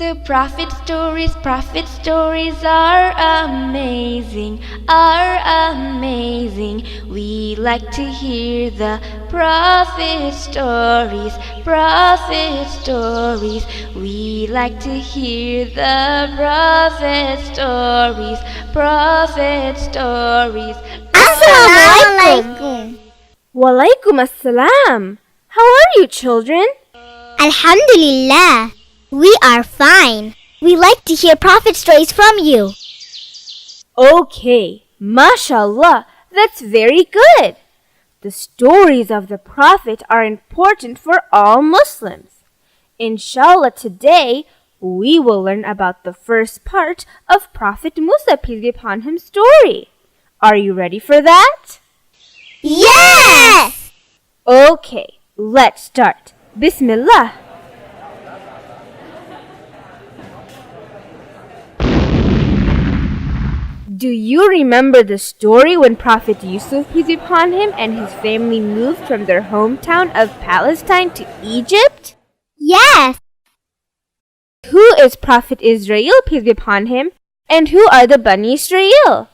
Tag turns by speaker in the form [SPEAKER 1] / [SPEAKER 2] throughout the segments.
[SPEAKER 1] The prophet stories are amazing, are amazing. We like to hear the prophet stories, prophet stories. We like to hear the prophet stories, prophet stories.
[SPEAKER 2] Assalamu.
[SPEAKER 3] Walaykum assalam. How are you, children?
[SPEAKER 2] Alhamdulillah. We are fine. We like to hear prophet stories from you.
[SPEAKER 3] Okay, mashallah, that's very good. The stories of the Prophet are important for all Muslims. Inshallah, today we will learn about the first part of Prophet Musa, peace be upon him, story. Are you ready for that?
[SPEAKER 2] Yes!
[SPEAKER 3] Okay, let's start. Bismillah. Do you remember the story when Prophet Yusuf, peace be upon him, and his family moved from their hometown of Palestine to Egypt?
[SPEAKER 2] Yes!
[SPEAKER 3] Who is Prophet Israel, peace be upon him, and who are the Bani Israel?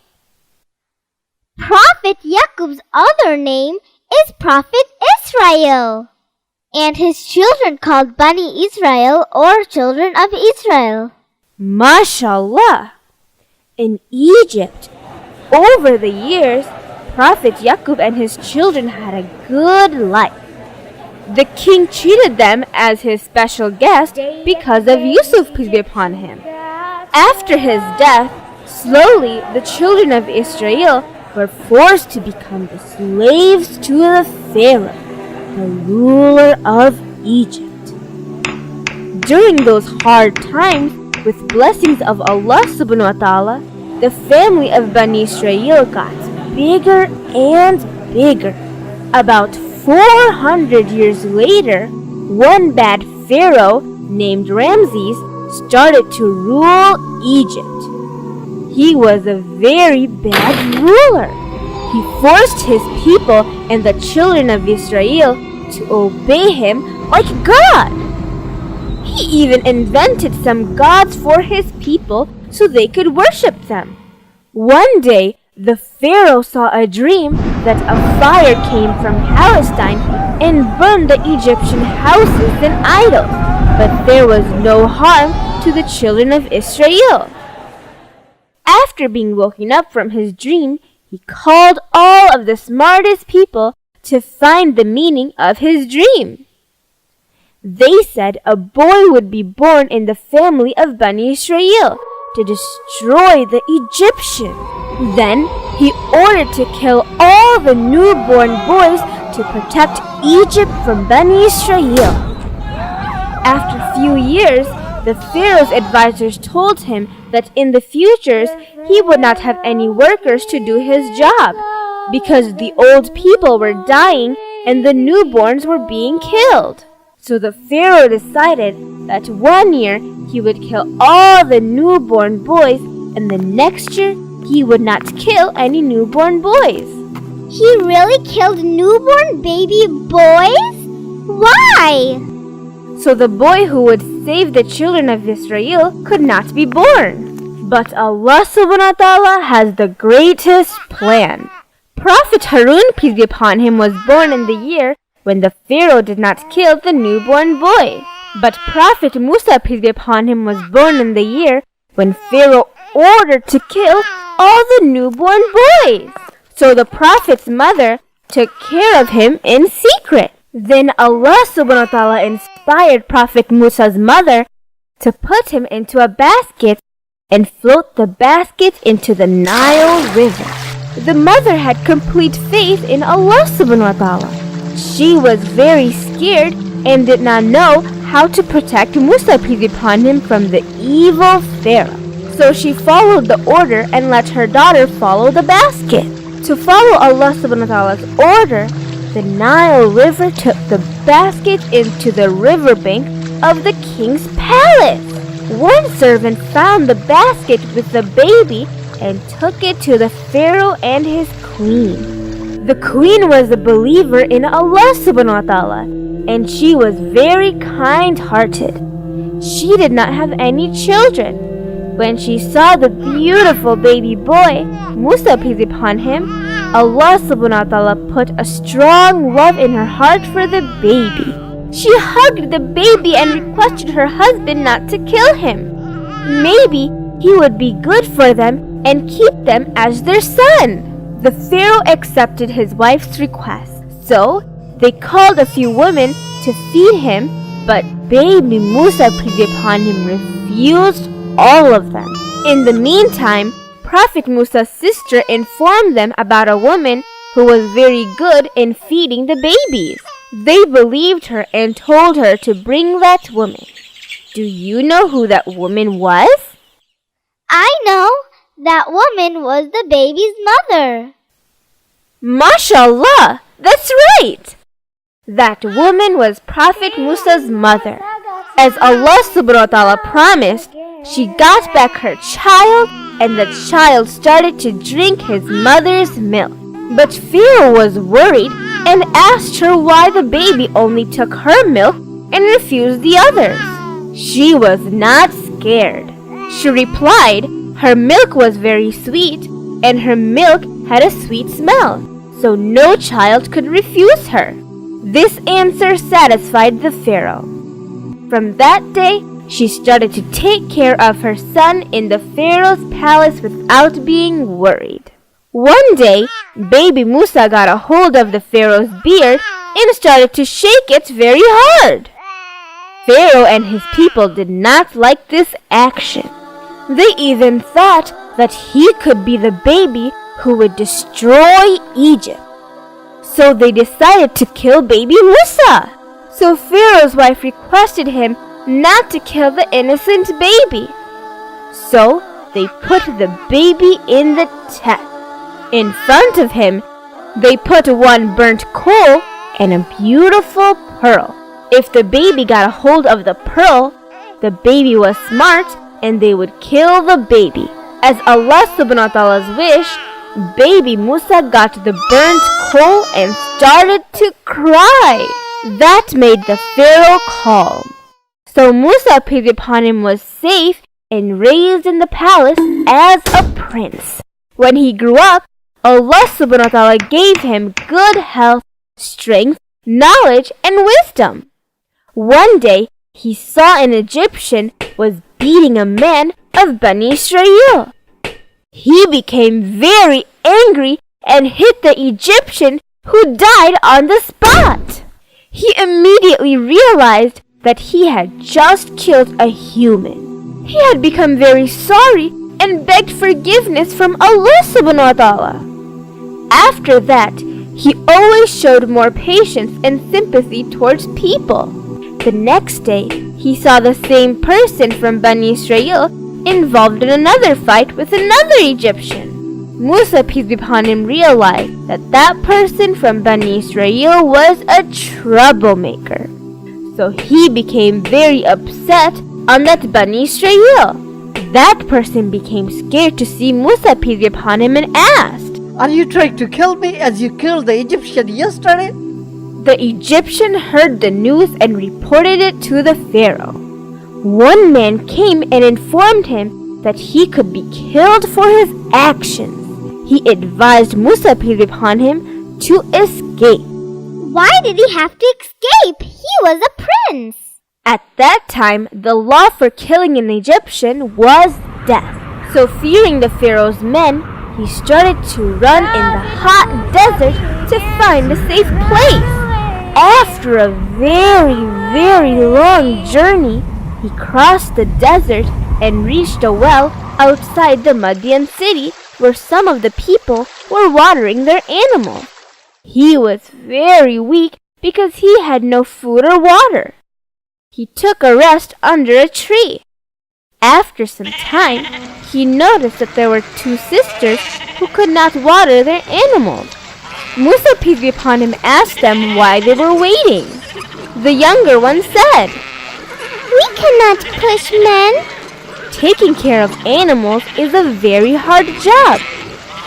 [SPEAKER 2] Prophet Yaqub's other name is Prophet Israel, and his children called Bani Israel or children of Israel.
[SPEAKER 3] Mashallah! In Egypt, over the years, Prophet Yaqub and his children had a good life. The king treated them as his special guest because of Yusuf, peace be upon him. After his death, slowly the children of Israel were forced to become the slaves to the Pharaoh, the ruler of Egypt. During those hard times, with blessings of Allah subhanahu wa ta'ala, the family of Bani Israel got bigger and bigger. About 400 years later, one bad pharaoh named Ramses started to rule Egypt. He was a very bad ruler. He forced his people and the children of Israel to obey him like God. He even invented some gods for his people so they could worship them. One day, the Pharaoh saw a dream that a fire came from Palestine and burned the Egyptian houses and idols, but there was no harm to the children of Israel. After being woken up from his dream, he called all of the smartest people to find the meaning of his dream. They said a boy would be born in the family of Bani Israel to destroy the Egyptians. Then he ordered to kill all the newborn boys to protect Egypt from Bani Israel. After a few years, the Pharaoh's advisors told him that in the futures he would not have any workers to do his job because the old people were dying and the newborns were being killed. So the Pharaoh decided that 1 year he would kill all the newborn boys and the next year he would not kill any newborn boys.
[SPEAKER 2] He really killed newborn baby boys? Why?
[SPEAKER 3] So the boy who would save the children of Israel could not be born. But Allah subhanahu wa ta'ala has the greatest plan. Prophet Harun, peace be upon him, was born in the year when the Pharaoh did not kill the newborn boy. But Prophet Musa, peace be upon him, was born in the year when Pharaoh ordered to kill all the newborn boys. So the Prophet's mother took care of him in secret. Then Allah subhanahu wa ta'ala inspired Prophet Musa's mother to put him into a basket and float the basket into the Nile River. The mother had complete faith in Allah subhanahu wa ta'ala. She was very scared and did not know how to protect Musa, peace be upon him, from the evil Pharaoh. So she followed the order and let her daughter follow the basket. To follow Allah subhanahu wa ta'ala's order, the Nile River took the basket into the riverbank of the king's palace. One servant found the basket with the baby and took it to the Pharaoh and his queen. The queen was a believer in Allah subhanahu wa ta'ala, and she was very kind-hearted. she did not have any children. When she saw the beautiful baby boy, Musa, peace be upon him, Allah subhanahu wa ta'ala put a strong love in her heart for the baby. She hugged the baby and requested her husband not to kill him. Maybe he would be good for them and keep them as their son. The Pharaoh accepted his wife's request, so they called a few women to feed him, but baby Musa, peace be upon him, refused all of them. In the meantime, Prophet Musa's sister informed them about a woman who was very good in feeding the babies. They believed her and told her to bring that woman. Do you know who that woman was?
[SPEAKER 2] I know. That woman was the baby's mother.
[SPEAKER 3] MashaAllah! That's right! That woman was Prophet Musa's mother. As Allah subhanahu wa ta'ala promised, she got back her child and the child started to drink his mother's milk. But Pharaoh was worried and asked her why the baby only took her milk and refused the others. She was not scared. She replied, her milk was very sweet and her milk had a sweet smell, so no child could refuse her. This answer satisfied the Pharaoh. From that day, she started to take care of her son in the Pharaoh's palace without being worried. One day, baby Musa got a hold of the Pharaoh's beard and started to shake it very hard. Pharaoh and his people did not like this action. They even thought that he could be the baby who would destroy Egypt. So they decided to kill baby Musa. So Pharaoh's wife requested him not to kill the innocent baby. So they put the baby in the tent. In front of him, they put one burnt coal and a beautiful pearl. If the baby got a hold of the pearl, the baby was smart and they would kill the baby. As Allah subhanahu wa ta'ala's wish, baby Musa got the burnt coal and started to cry. That made the Pharaoh calm. So Musa, peace be upon him, was safe and raised in the palace as a prince. When he grew up, Allah subhanahu wa ta'ala gave him good health, strength, knowledge, and wisdom. One day, he saw an Egyptian was beating a man of Bani Israel. He became very angry and hit the Egyptian, who died on the spot. He immediately realized that he had just killed a human. He had become very sorry and begged forgiveness from Allah subhanahu wa ta'ala. After that, he always showed more patience and sympathy towards people. The next day, he saw the same person from Bani Israel involved in another fight with another Egyptian. Musa, peace be upon him, realized that that person from Bani Israel was a troublemaker. So he became very upset on that Bani Israel. That person became scared to see Musa, peace be upon him, and asked,
[SPEAKER 4] "Are you trying to kill me as you killed the Egyptian yesterday?"
[SPEAKER 3] The Egyptian heard the news and reported it to the Pharaoh. One man came and informed him that he could be killed for his actions. He advised Musa, peace be upon him, to escape.
[SPEAKER 2] Why did he have to escape? He was a prince.
[SPEAKER 3] At that time, the law for killing an Egyptian was death. So fearing the Pharaoh's men, he started to run in the hot desert to find a safe place. After a very, very long journey, he crossed the desert and reached a well outside the Madian city where some of the people were watering their animals. He was very weak because he had no food or water. He took a rest under a tree. After some time, he noticed that there were two sisters who could not water their animals. Musa, peace be upon him, asked them why they were waiting. The younger one said,
[SPEAKER 2] "We cannot push men."
[SPEAKER 3] Taking care of animals is a very hard job,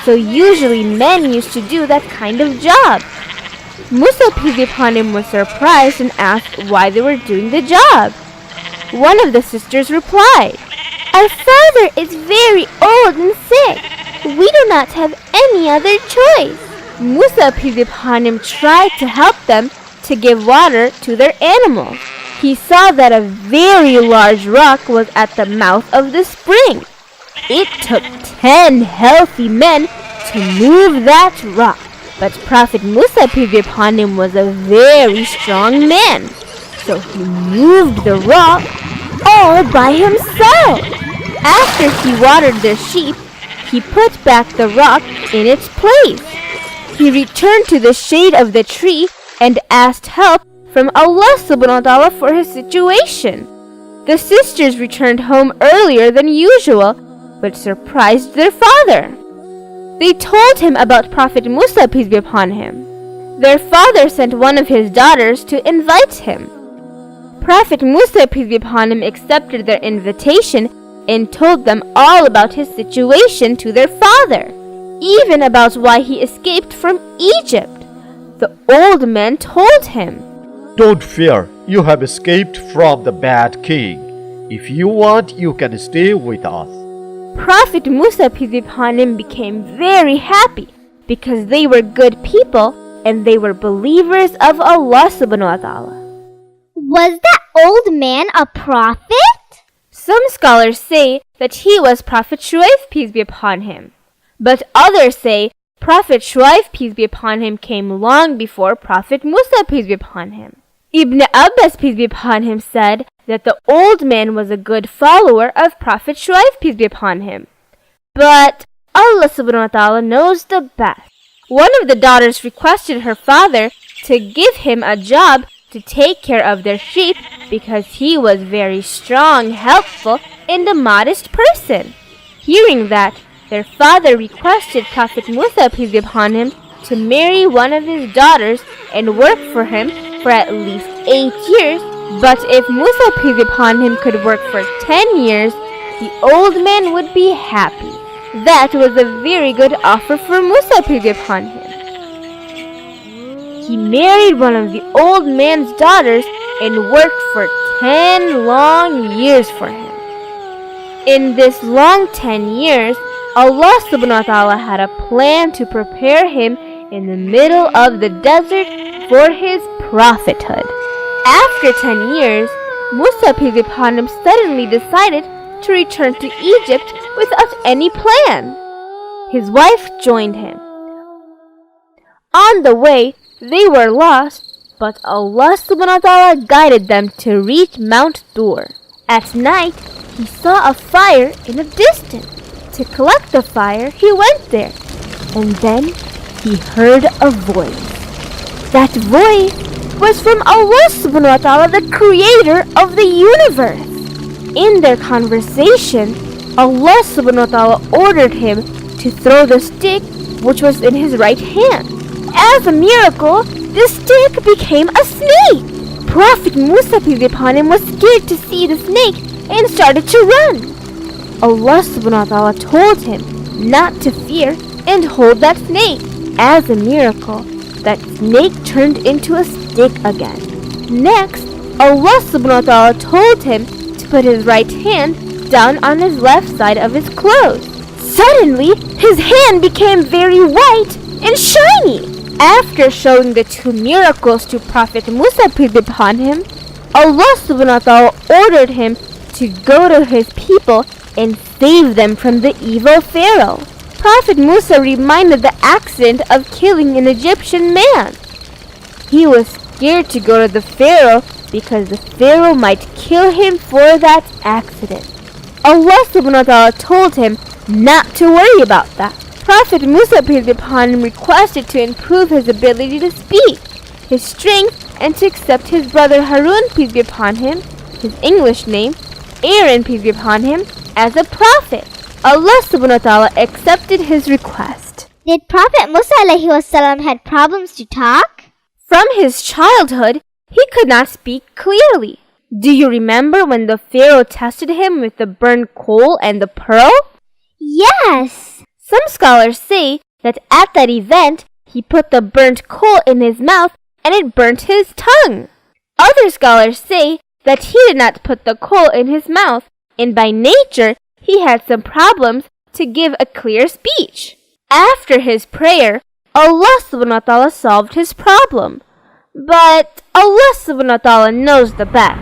[SPEAKER 3] so usually men used to do that kind of job. Musa, peace be upon him, was surprised and asked why they were doing the job. One of the sisters replied, "Our father is very old and sick. We do not have any other choice." Musa, peace be upon him, tried to help them to give water to their animals. He saw that a very large rock was at the mouth of the spring. It took 10 healthy men to move that rock. But Prophet Musa, peace be upon him, was a very strong man. So he moved the rock all by himself. After he watered their sheep, he put back the rock in its place. He returned to the shade of the tree and asked help from Allah subhanahu wa ta'ala for his situation. The sisters returned home earlier than usual, but surprised their father. They told him about Prophet Musa, peace be upon him. Their father sent one of his daughters to invite him. Prophet Musa, peace be upon him, accepted their invitation and told them all about his situation to their father, even about why he escaped from Egypt. The old man told him,
[SPEAKER 5] "Don't fear, you have escaped from the bad king. If you want, you can stay with us."
[SPEAKER 3] Prophet Musa, peace be upon him, became very happy because they were good people and they were believers of Allah subhanahu wa ta'ala.
[SPEAKER 2] Was that old man a prophet?
[SPEAKER 3] Some scholars say that he was Prophet Shuaib, peace be upon him. But others say Prophet Shuaib, peace be upon him, came long before Prophet Musa, peace be upon him. Ibn Abbas, peace be upon him, said that the old man was a good follower of Prophet Shuaib, peace be upon him. But Allah subhanahu wa ta'ala knows the best. One of the daughters requested her father to give him a job to take care of their sheep because he was very strong, helpful, and a modest person. Hearing that, their father requested Prophet Musa, peace be upon him, to marry one of his daughters and work for him for at least 8 years. But if Musa, peace be upon him, could work for 10 years, the old man would be happy. That was a very good offer for Musa, peace be upon him. He married one of the old man's daughters and worked for 10 long years for him. In this long 10 years, Allah subhanahu wa ta'ala had a plan to prepare him in the middle of the desert for his prophethood. After 10 years, Musa, peace be upon him, suddenly decided to return to Egypt without any plan. His wife joined him. On the way, they were lost, but Allah subhanahu wa ta'ala guided them to reach Mount Taur. At night, he saw a fire in the distance. To collect the fire, he went there, and then he heard a voice. That voice was from Allah subhanahu wa ta'ala, the creator of the universe. In their conversation, Allah subhanahu wa ta'ala ordered him to throw the stick which was in his right hand. As a miracle, the stick became a snake. Prophet Musa, peace be upon him, was scared to see the snake and started to run. Allah subhanahu wa ta'ala told him not to fear and hold that snake. As a miracle, that snake turned into a stick again. Next, Allah subhanahu wa ta'ala told him to put his right hand down on his left side of his clothes. Suddenly, his hand became very white and shiny. After showing the two miracles to Prophet Musa, peace be upon him, Allah subhanahu wa ta'ala ordered him to go to his people and save them from the evil Pharaoh. Prophet Musa reminded the accident of killing an Egyptian man. He was scared to go to the Pharaoh because the Pharaoh might kill him for that accident. Allah subhanahu wa ta'ala told him not to worry about that. Prophet Musa, peace be upon him, requested to improve his ability to speak, his strength, and to accept his brother Harun, peace be upon him, his English name, Aaron, peace be upon him, as a prophet. Allah subhanahu wa ta'ala accepted his request.
[SPEAKER 2] Did Prophet Musa alayhi wasallam had problems to talk?
[SPEAKER 3] From his childhood, he could not speak clearly. Do you remember when the Pharaoh tested him with the burnt coal and the pearl?
[SPEAKER 2] Yes.
[SPEAKER 3] Some scholars say that at that event, he put the burnt coal in his mouth and it burnt his tongue. Other scholars say that he did not put the coal in his mouth, and by nature he had some problems to give a clear speech. After his prayer, Allah subhanahu wa ta'ala solved his problem. But Allah subhanahu wa ta'ala knows the best.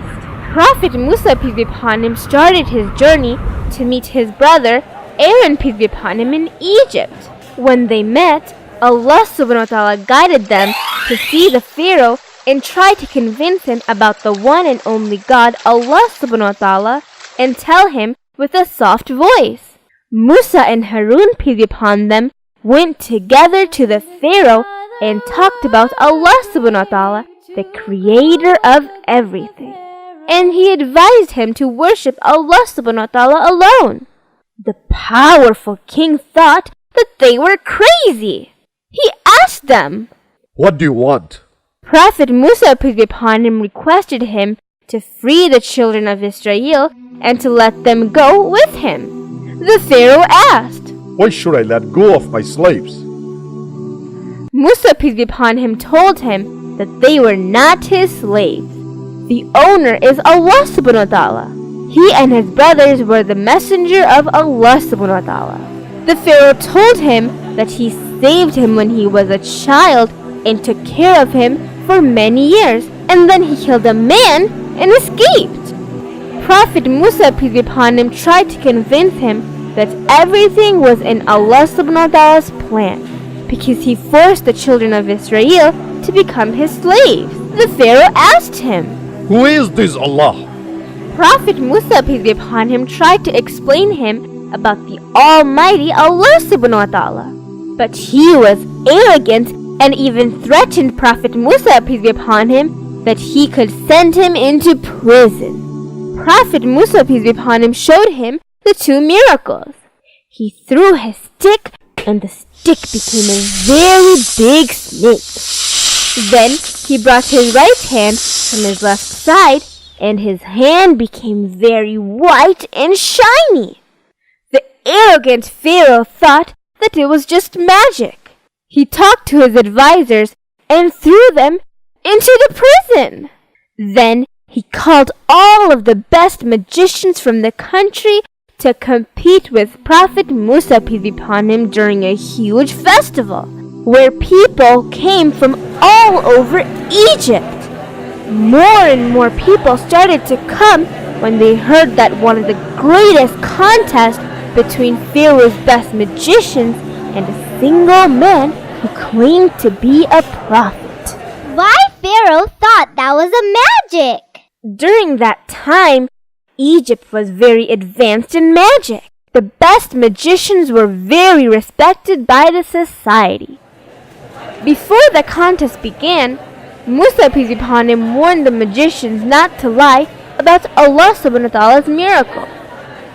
[SPEAKER 3] Prophet Musa, peace be upon him, started his journey to meet his brother Aaron, peace be upon him, in Egypt. When they met, Allah subhanahu wa ta'ala guided them to see the Pharaoh and try to convince him about the one and only God, Allah subhanahu wa ta'ala, and tell him with a soft voice. Musa and Harun, peace be upon them, went together to the Pharaoh and talked about Allah subhanahu wa ta'ala, the creator of everything. And he advised him to worship Allah subhanahu wa ta'ala alone. The powerful king thought that they were crazy. He asked them,
[SPEAKER 5] What do you want?
[SPEAKER 3] Prophet Musa, peace be upon him, requested him to free the children of Israel and to let them go with him. The Pharaoh asked,
[SPEAKER 5] Why should I let go of my slaves?
[SPEAKER 3] Musa, peace be upon him, told him that they were not his slaves. The owner is Allah subhanahu wa ta'ala. He and his brothers were the messenger of Allah subhanahu wa ta'ala. The Pharaoh told him that he saved him when he was a child and took care of him for many years, and then he killed a man and escaped. Prophet Musa, peace be upon him, tried to convince him that everything was in Allah subhanahu wa ta'ala's plan, because he forced the children of Israel to become his slaves. The Pharaoh asked him,
[SPEAKER 5] Who is this Allah?
[SPEAKER 3] Prophet Musa, peace be upon him, tried to explain him about the Almighty Allah subhanahu wa ta'ala. But he was arrogant and even threatened Prophet Musa, peace be upon him, that he could send him into prison. Prophet Musa, peace be upon him, showed him the two miracles. He threw his stick and the stick became a very big snake. Then he brought his right hand from his left side and his hand became very white and shiny. The arrogant Pharaoh thought that it was just magic. He talked to his advisors and threw them into the prison. Then he called all of the best magicians from the country to compete with Prophet Musa, peace be upon him, during a huge festival where people came from all over Egypt. More and more people started to come when they heard that one of the greatest contests between Pharaoh's best magicians and a single man who claimed to be a prophet.
[SPEAKER 2] Why Pharaoh thought that was a magic?
[SPEAKER 3] During that time, Egypt was very advanced in magic. The best magicians were very respected by the society. Before the contest began, Musa, peace be upon him, warned the magicians not to lie about Allah subhanahu wa ta'ala's miracle.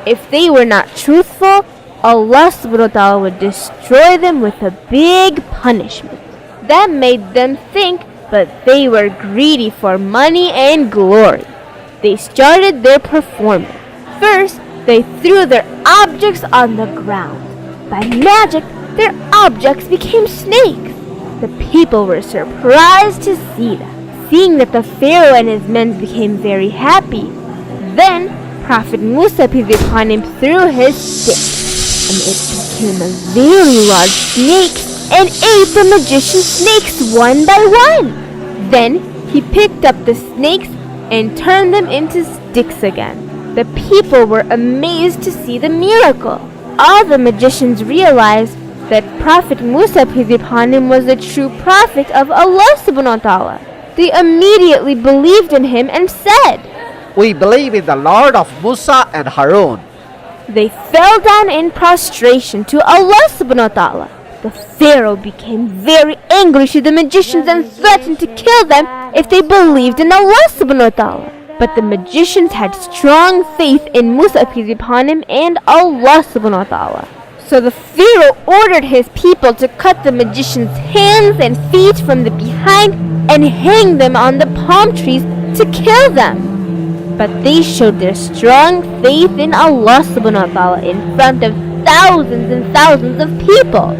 [SPEAKER 3] If they were not truthful, Allah subhanahu wa ta'ala would destroy them with a big punishment. That made them think, but they were greedy for money and glory. They started their performance. First, they threw their objects on the ground. By magic, their objects became snakes. The people were surprised to see that. Seeing that the Pharaoh and his men became very happy, then Prophet Musa, peace be upon him, threw his stick, and it became a very large snake and ate the magician's snakes one by one. Then he picked up the snakes and turned them into sticks again. The people were amazed to see the miracle. All the magicians realized that Prophet Musa, peace be upon him, was the true prophet of Allah subhanahu wa ta'ala. They immediately believed in him and said,
[SPEAKER 4] We believe in the Lord of Musa and Harun.
[SPEAKER 3] They fell down in prostration to Allah subhanahu wa ta'ala. The Pharaoh became very angry to the magicians and threatened to kill them if they believed in Allah subhanahu wa ta'ala. But the magicians had strong faith in Musa, peace be upon him, and Allah subhanahu wa ta'ala. So the Pharaoh ordered his people to cut the magicians' hands and feet from the behind and hang them on the palm trees to kill them. But they showed their strong faith in Allah subhanahu wa ta'ala in front of thousands and thousands of people.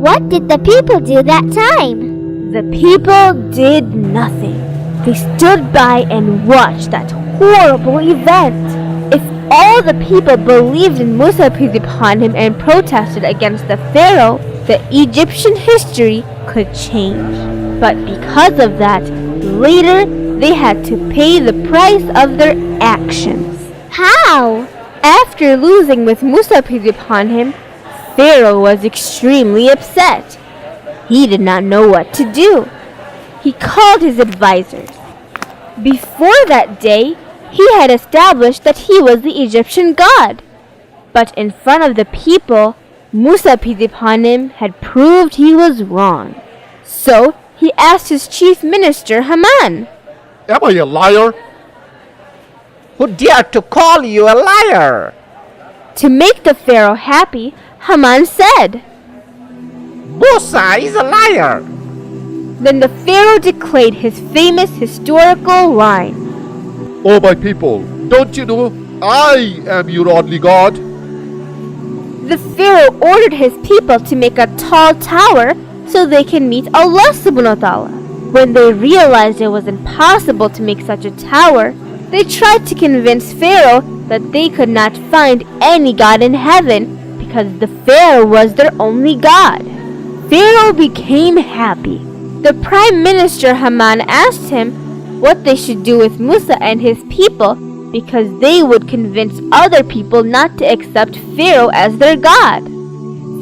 [SPEAKER 2] What did the people do that time?
[SPEAKER 3] The people did nothing. They stood by and watched that horrible event. If all the people believed in Musa peace be upon him and protested against the Pharaoh, the Egyptian history could change. But because of that, later they had to pay the price of their actions.
[SPEAKER 2] How?
[SPEAKER 3] After losing with Musa peace be upon him, Pharaoh was extremely upset. He did not know what to do. He called his advisors. Before that day, he had established that he was the Egyptian god. But in front of the people, Musa peace be upon him had proved he was wrong. So he asked his chief minister Haman,
[SPEAKER 5] Am I a liar?
[SPEAKER 4] Who dared to call you a liar?
[SPEAKER 3] To make the Pharaoh happy, Haman said.
[SPEAKER 4] Musa is a liar.
[SPEAKER 3] Then the Pharaoh declared his famous historical line.
[SPEAKER 5] Oh my people, don't you know I am your only God?
[SPEAKER 3] The Pharaoh ordered his people to make a tall tower so they can meet Allah subhanahu wa ta'ala. When they realized it was impossible to make such a tower, they tried to convince Pharaoh that they could not find any god in heaven because the Pharaoh was their only god. Pharaoh became happy. The prime minister Haman asked him what they should do with Musa and his people because they would convince other people not to accept Pharaoh as their god.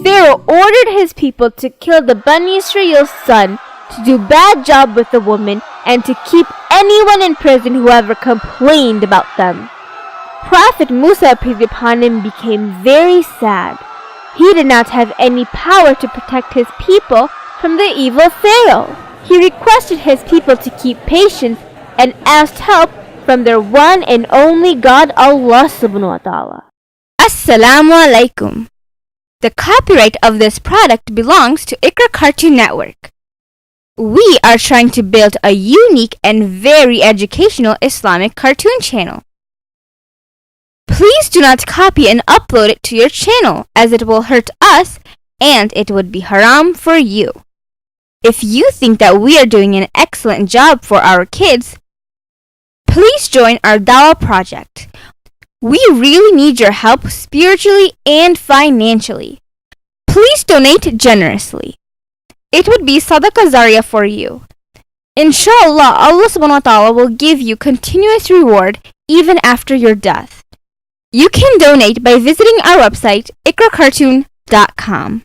[SPEAKER 3] Pharaoh ordered his people to kill the Bani Israel's son, to do bad job with the woman, and to keep anyone in prison who ever complained about them. Prophet Musa peace be upon him became very sad. He did not have any power to protect his people from the evil Pharaoh. He requested his people to keep patience and asked help from their one and only God, Allah subhanahu wa ta'ala.
[SPEAKER 1] Assalamu Alaykum. The copyright of this product belongs to Iqra Cartoon Network. We are trying to build a unique and very educational Islamic cartoon channel. Please do not copy and upload it to your channel as it will hurt us and it would be haram for you. If you think that we are doing an excellent job for our kids, please join our Dawah project. We really need your help spiritually and financially. Please donate generously. It would be sadaqah zariyah for you. Inshallah, Allah subhanahu wa ta'ala will give you continuous reward even after your death. You can donate by visiting our website, iqracartoon.com.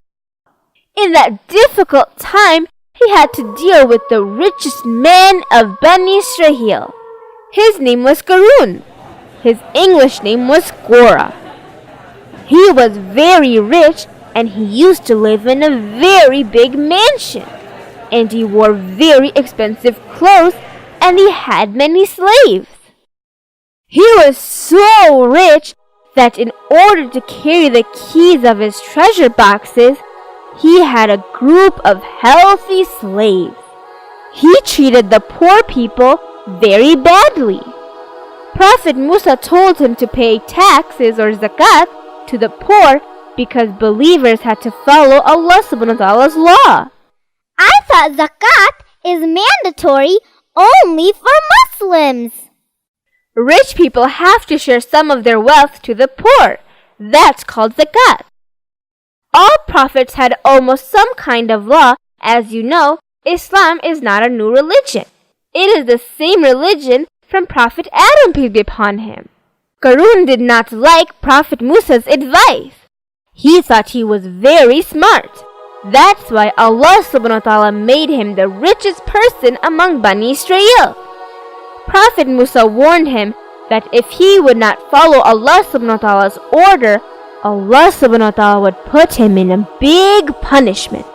[SPEAKER 3] In that difficult time, he had to deal with the richest man of Bani Israel. His name was Qarun. His English name was Gora. He was very rich and he used to live in a very big mansion. And he wore very expensive clothes and he had many slaves. He was so rich that in order to carry the keys of his treasure boxes, he had a group of healthy slaves. He treated the poor people very badly. Prophet Musa told him to pay taxes or zakat to the poor because believers had to follow Allah subhanahu wa ta'ala's law.
[SPEAKER 2] I thought zakat is mandatory only for Muslims.
[SPEAKER 3] Rich people have to share some of their wealth to the poor. That's called zakat. All prophets had almost some kind of law. As you know, Islam is not a new religion. It is the same religion from Prophet Adam, peace be upon him. Qarun did not like Prophet Musa's advice. He thought he was very smart. That's why Allah subhanahu wa ta'ala made him the richest person among Bani Israel. Prophet Musa warned him that if he would not follow Allah subhanahu wa ta'ala's order, Allah subhanahu wa ta'ala would put him in a big punishment.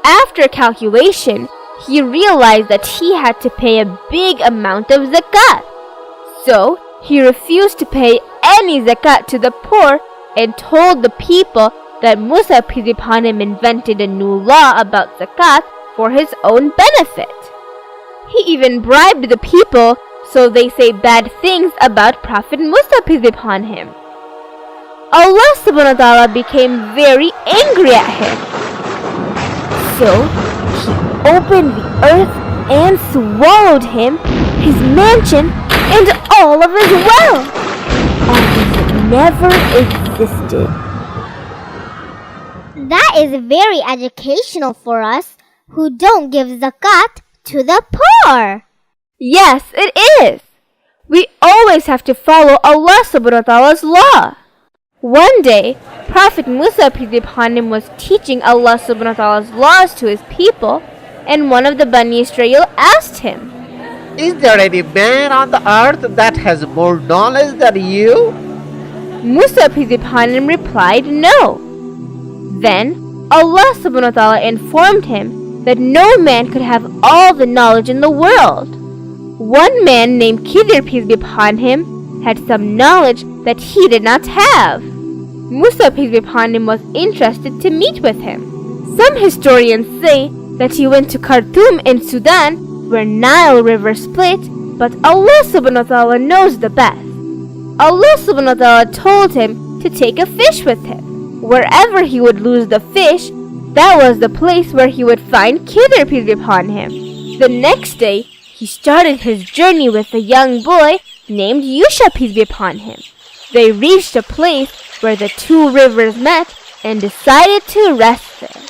[SPEAKER 3] After calculation, he realized that he had to pay a big amount of zakat. So, he refused to pay any zakat to the poor and told the people that Musa peace be upon him invented a new law about zakat for his own benefit. He even bribed the people so they say bad things about Prophet Musa peace be upon him. Allah subhanahu wa ta'ala became very angry at him. So, he opened the earth and swallowed him, his mansion, and all of is well, as if it never existed.
[SPEAKER 2] That is very educational for us who don't give zakat to the poor.
[SPEAKER 3] Yes, it is. We always have to follow Allah subhanahu wa ta'ala's law. One day, Prophet Musa peace be upon him was teaching Allah subhanahu wa ta'ala's laws to his people, and one of the Bani Israel asked him,
[SPEAKER 6] Is there any man on the earth that has more knowledge than you?
[SPEAKER 3] Musa peace be upon him replied, No. Then Allah subhanahu wa ta'ala informed him that no man could have all the knowledge in the world. One man named Khidir peace be upon him had some knowledge that he did not have. Musa peace be upon him was interested to meet with him. Some historians say that he went to Khartoum in Sudan, where Nile River split, but Allah subhanahu wa ta'ala knows the best. Allah subhanahu wa ta'ala told him to take a fish with him. Wherever he would lose the fish, that was the place where he would find Khidir peace be upon him. The next day, he started his journey with a young boy named Yusha peace be upon him. They reached a place where the two rivers met and decided to rest there.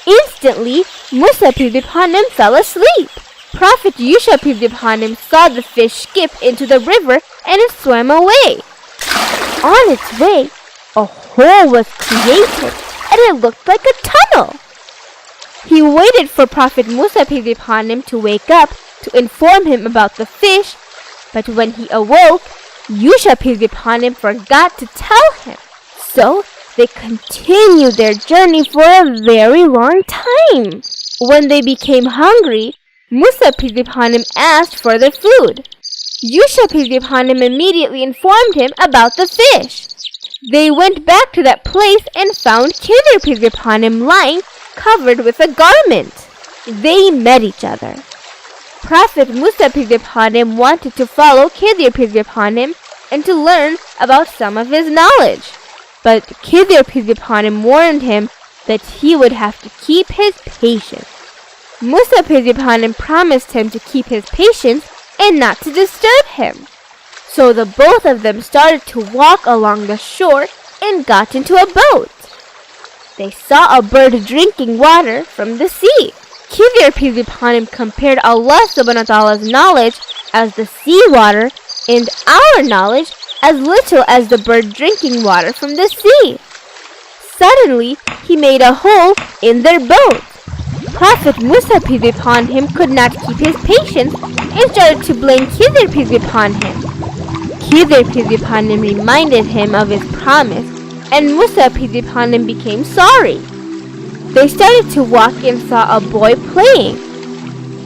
[SPEAKER 3] Instantly, Musa peace be upon him fell asleep. Prophet Yusha peace be upon him saw the fish skip into the river and it swam away. On its way, a hole was created and it looked like a tunnel. He waited for Prophet Musa peace be upon him to wake up to inform him about the fish, but when he awoke, Yusha peace be upon him forgot to tell him. So they continued their journey for a very long time. When they became hungry, Musa peace be upon him asked for their food. Yusha peace be upon him immediately informed him about the fish. They went back to that place and found Khidir peace be upon him lying covered with a garment. They met each other. Prophet Musa peace be upon him wanted to follow Khidir peace be upon him and to learn about some of his knowledge. But Khidir peace be upon him warned him that he would have to keep his patience. Musa peace be upon him promised him to keep his patience and not to disturb him. So the both of them started to walk along the shore and got into a boat. They saw a bird drinking water from the sea. Khidir peace be upon him compared Allah subhanahu wa ta'ala's knowledge as the sea water and our knowledge as little as the bird drinking water from the sea. Suddenly, he made a hole in their boat. Prophet Musa peace be upon him could not keep his patience and started to blame Khidir peace be upon him. Khidir peace be upon him reminded him of his promise, and Musa peace be upon him became sorry. They started to walk and saw a boy playing.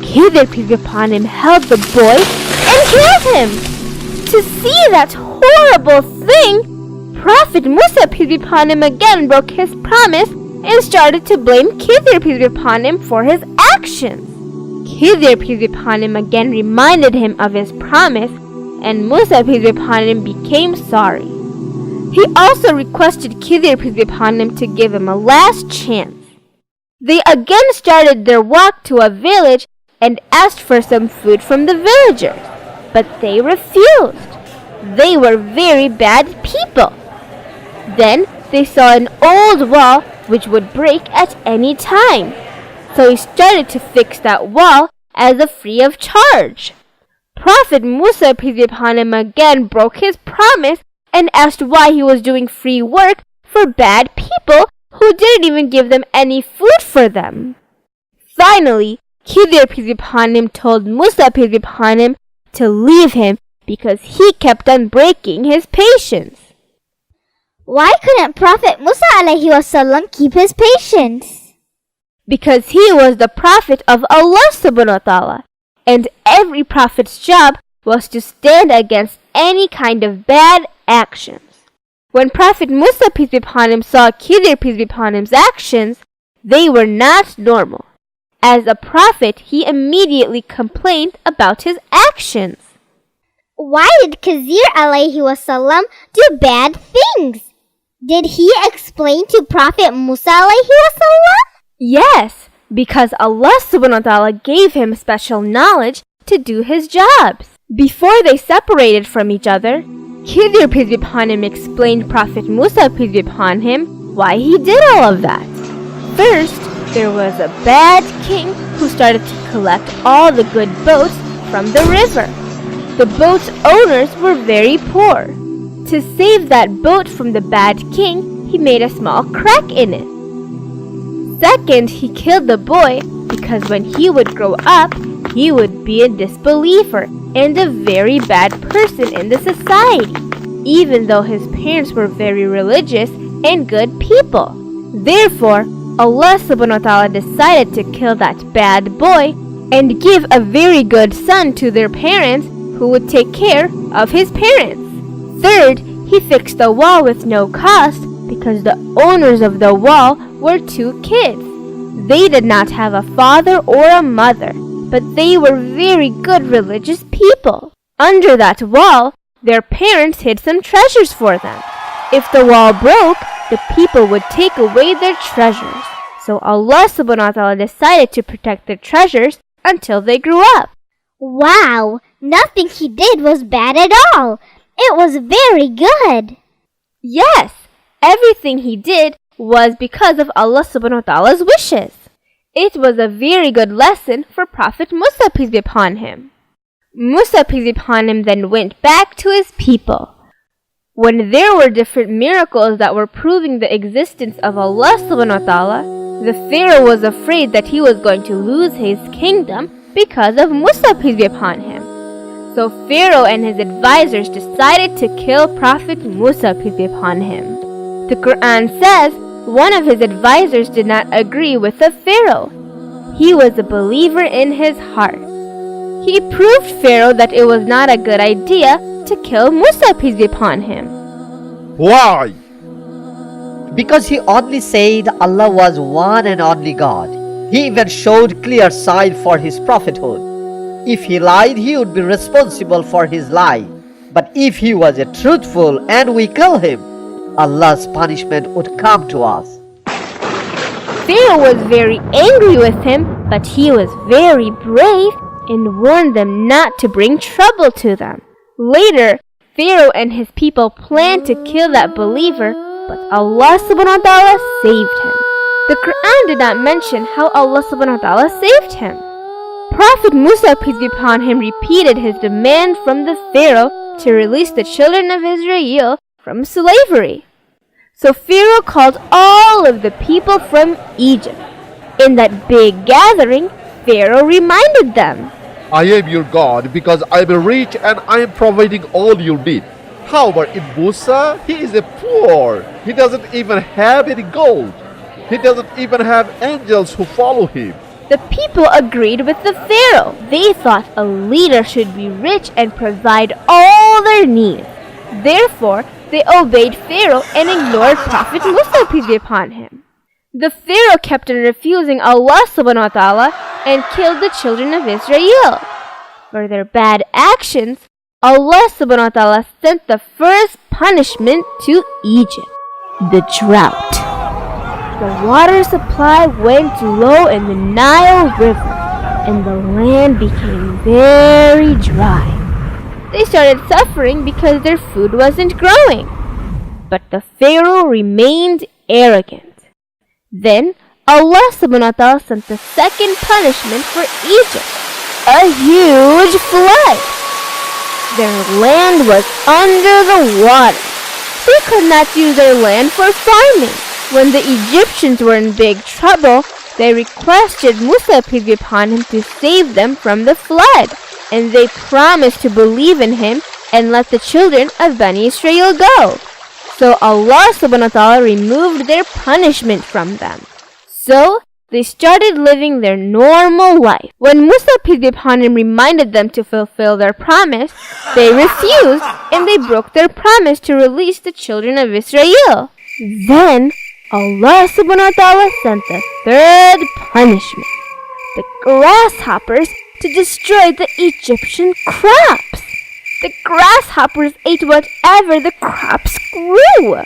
[SPEAKER 3] Khidir peace be upon him held the boy and killed him. To see that horrible thing, Prophet Musa peace be upon him again broke his promise and started to blame Khidir peace be upon him for his actions. Khidir peace be upon him again reminded him of his promise, and Musa peace be upon him became sorry. He also requested Khidir peace be upon him to give him a last chance. They again started their walk to a village and asked for some food from the villagers, but they refused. They were very bad people. Then they saw an old wall which would break at any time, so he started to fix that wall as a free of charge. Prophet Musa peace be upon him again broke his promise and asked why he was doing free work for bad people who didn't even give them any food for them. Finally, Khidir peace be upon him told Musa peace be upon him to leave him because he kept on breaking his patience.
[SPEAKER 2] Why couldn't Prophet Musa alayhi wasallam keep his patience?
[SPEAKER 3] Because he was the prophet of Allah subhanahu wa ta'ala, and every prophet's job was to stand against any kind of bad actions. When Prophet Musa peace be upon him saw Khidir peace be upon him's actions, they were not normal. As a prophet, he immediately complained about his actions.
[SPEAKER 2] Why did Khidir alayhi wasallam do bad things? Did he explain to Prophet Musa alayhi wasallam?
[SPEAKER 3] Yes, because Allah subhanahu wa ta'ala gave him special knowledge to do his jobs. Before they separated from each other, Khidir, peace be upon him, explained Prophet Musa, peace be upon him, why he did all of that. First, there was a bad king who started to collect all the good boats from the river. The boat's owners were very poor. To save that boat from the bad king, he made a small crack in it. Second, he killed the boy because when he would grow up, he would be a disbeliever and a very bad person in the society, even though his parents were very religious and good people. Therefore, Allah subhanahu wa ta'ala decided to kill that bad boy and give a very good son to their parents who would take care of his parents. Third, he fixed the wall with no cost because the owners of the wall were two kids. They did not have a father or a mother, but they were very good religious people. Under that wall, their parents hid some treasures for them. If the wall broke, the people would take away their treasures. So Allah subhanahu wa ta'ala decided to protect their treasures until they grew up.
[SPEAKER 2] Wow, nothing he did was bad at all. It was very good.
[SPEAKER 3] Yes, everything he did was because of Allah subhanahu wa ta'ala's wishes. It was a very good lesson for Prophet Musa, peace be upon him. Musa, peace be upon him, then went back to his people. When there were different miracles that were proving the existence of Allah subhanahu wa ta'ala, the Pharaoh was afraid that he was going to lose his kingdom because of Musa, peace be upon him. So Pharaoh and his advisors decided to kill Prophet Musa, peace be upon him. The Quran says one of his advisors did not agree with the Pharaoh. He was a believer in his heart. He proved Pharaoh that it was not a good idea to kill Musa, peace be upon him.
[SPEAKER 6] Why?
[SPEAKER 4] Because he only said Allah was one and only God. He even showed clear sign for his prophethood. If he lied, he would be responsible for his lie. But if he was a truthful and we kill him, Allah's punishment would come to us.
[SPEAKER 3] Pharaoh was very angry with him, but he was very brave and warned them not to bring trouble to them. Later, Pharaoh and his people planned to kill that believer, but Allah subhanahu wa ta'ala saved him. The Quran did not mention how Allah subhanahu wa ta'ala saved him. Prophet Musa, peace be upon him, repeated his demand from the Pharaoh to release the children of Israel from slavery. So Pharaoh called all of the people from Egypt. In that big gathering, Pharaoh reminded them,
[SPEAKER 5] I am your God because I am rich and I am providing all you need. How about in Musa? He is a poor. He doesn't even have any gold. He doesn't even have angels who follow him.
[SPEAKER 3] The people agreed with the Pharaoh. They thought a leader should be rich and provide all their needs. Therefore, they obeyed Pharaoh and ignored Prophet Musa, peace be upon him. The Pharaoh kept on refusing Allah subhanahu wa ta'ala and killed the children of Israel. For their bad actions, Allah subhanahu wa ta'ala sent the first punishment to Egypt, the drought. The water supply went low in the Nile River, and the land became very dry. They started suffering because their food wasn't growing. But the Pharaoh remained arrogant. Then Allah subhanahu wa ta'ala sent the second punishment for Egypt, a huge flood. Their land was under the water. They could not use their land for farming. When the Egyptians were in big trouble, they requested Musa, peace be upon him, to save them from the flood. And they promised to believe in him and let the children of Bani Israel go. So Allah subhanahu wa ta'ala removed their punishment from them. So they started living their normal life. When Musa, peace be upon him, reminded them to fulfill their promise, they refused and they broke their promise to release the children of Israel. Then Allah subhanahu wa ta'ala sent the third punishment, the grasshoppers, to destroy the Egyptian crops. The grasshoppers ate whatever the crops grew.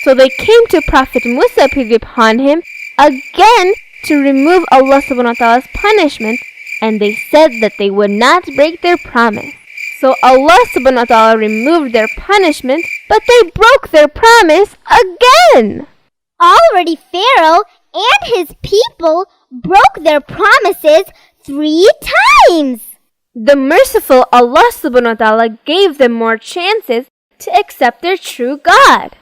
[SPEAKER 3] So they came to Prophet Musa, peace be upon him, again to remove Allah subhanahu wa ta'ala's punishment, and they said that they would not break their promise. So Allah subhanahu wa ta'ala removed their punishment, but they broke their promise again.
[SPEAKER 2] Already Pharaoh and his people broke their promises 3 times.
[SPEAKER 3] The merciful Allah subhanahu wa ta'ala gave them more chances to accept their true God.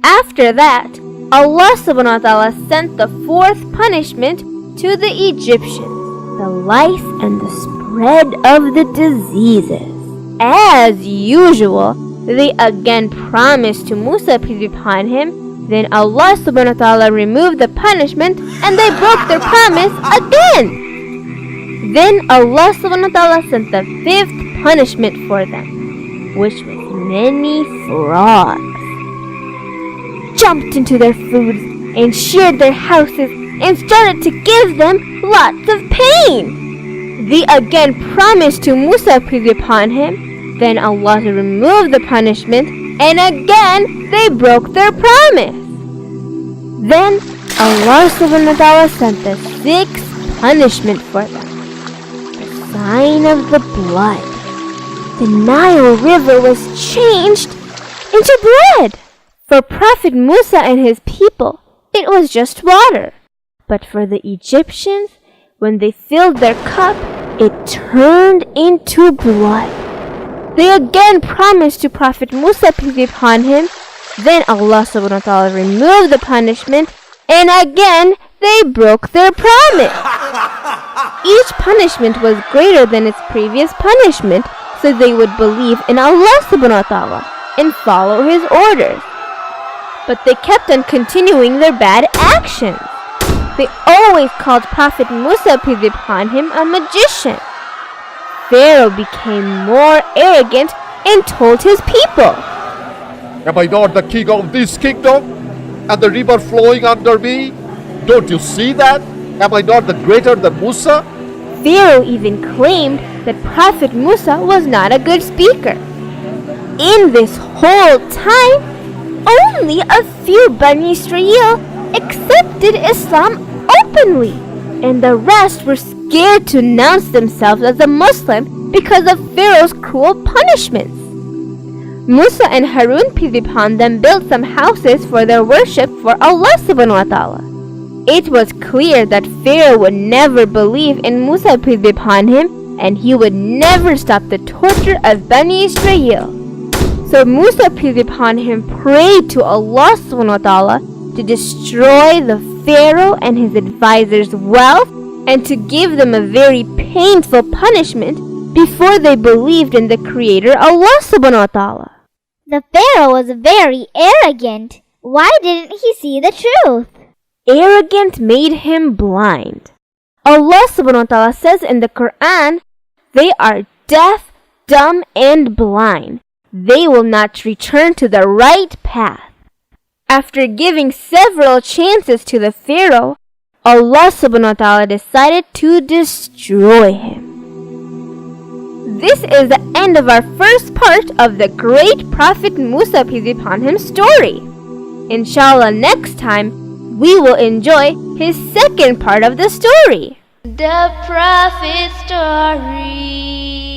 [SPEAKER 3] After that, Allah subhanahu wa ta'ala sent the 4th punishment to the Egyptians, the lice and the spread of the diseases. As usual, they again promised to Musa, peace be upon him. Then Allah subhanahu wa ta'ala removed the punishment and they broke their promise again. Then Allah subhanahu wa ta'ala sent the 5th punishment for them, which was many frogs. Jumped into their foods and sheared their houses and started to give them lots of pain. They again promised to Musa, peace be upon him. Then Allah removed the punishment and again they broke their promise. Then Allah subhanahu wa ta'ala sent the 6th punishment for them, the sign of the blood. The Nile River was changed into blood. For Prophet Musa and his people, it was just water. But for the Egyptians, when they filled their cup, it turned into blood. They again promised to Prophet Musa, peace be upon him. Then Allah subhanahu wa ta'ala removed the punishment, and again they broke their promise. Each punishment was greater than its previous punishment, so they would believe in Allah subhanahu wa ta'ala and follow his orders. But they kept on continuing their bad actions. They always called Prophet Musa, peace be upon him, a magician. Pharaoh became more arrogant and told his people,
[SPEAKER 5] Am I not the king of this kingdom? And the river flowing under me? Don't you see that? Am I not the greater than Musa?
[SPEAKER 3] Pharaoh even claimed that Prophet Musa was not a good speaker. In this whole time, only a few Bani Israel accepted Islam openly, and the rest were scared to announce themselves as a Muslim because of Pharaoh's cruel punishments. Musa and Harun, peace be upon them, built some houses for their worship for Allah subhanahu wa ta'ala. It was clear that Pharaoh would never believe in Musa, peace be upon him, and he would never stop the torture of Bani Israel. So Musa, peace be upon him, prayed to Allah subhanahu wa ta'ala to destroy the Pharaoh and his advisors' wealth and to give them a very painful punishment before they believed in the Creator Allah subhanahu wa ta'ala.
[SPEAKER 2] The Pharaoh was very arrogant. Why didn't he see the truth?
[SPEAKER 3] Arrogance made him blind. Allah subhanahu wa ta'ala says in the Quran, they are deaf, dumb, and blind. They will not return to the right path. After giving several chances to the Pharaoh, Allah subhanahu wa ta'ala decided to destroy him. This is the end of our first part of the great Prophet Musa, peace be upon him, story. Inshallah, next time we will enjoy his second part of the story.
[SPEAKER 1] The Prophet story.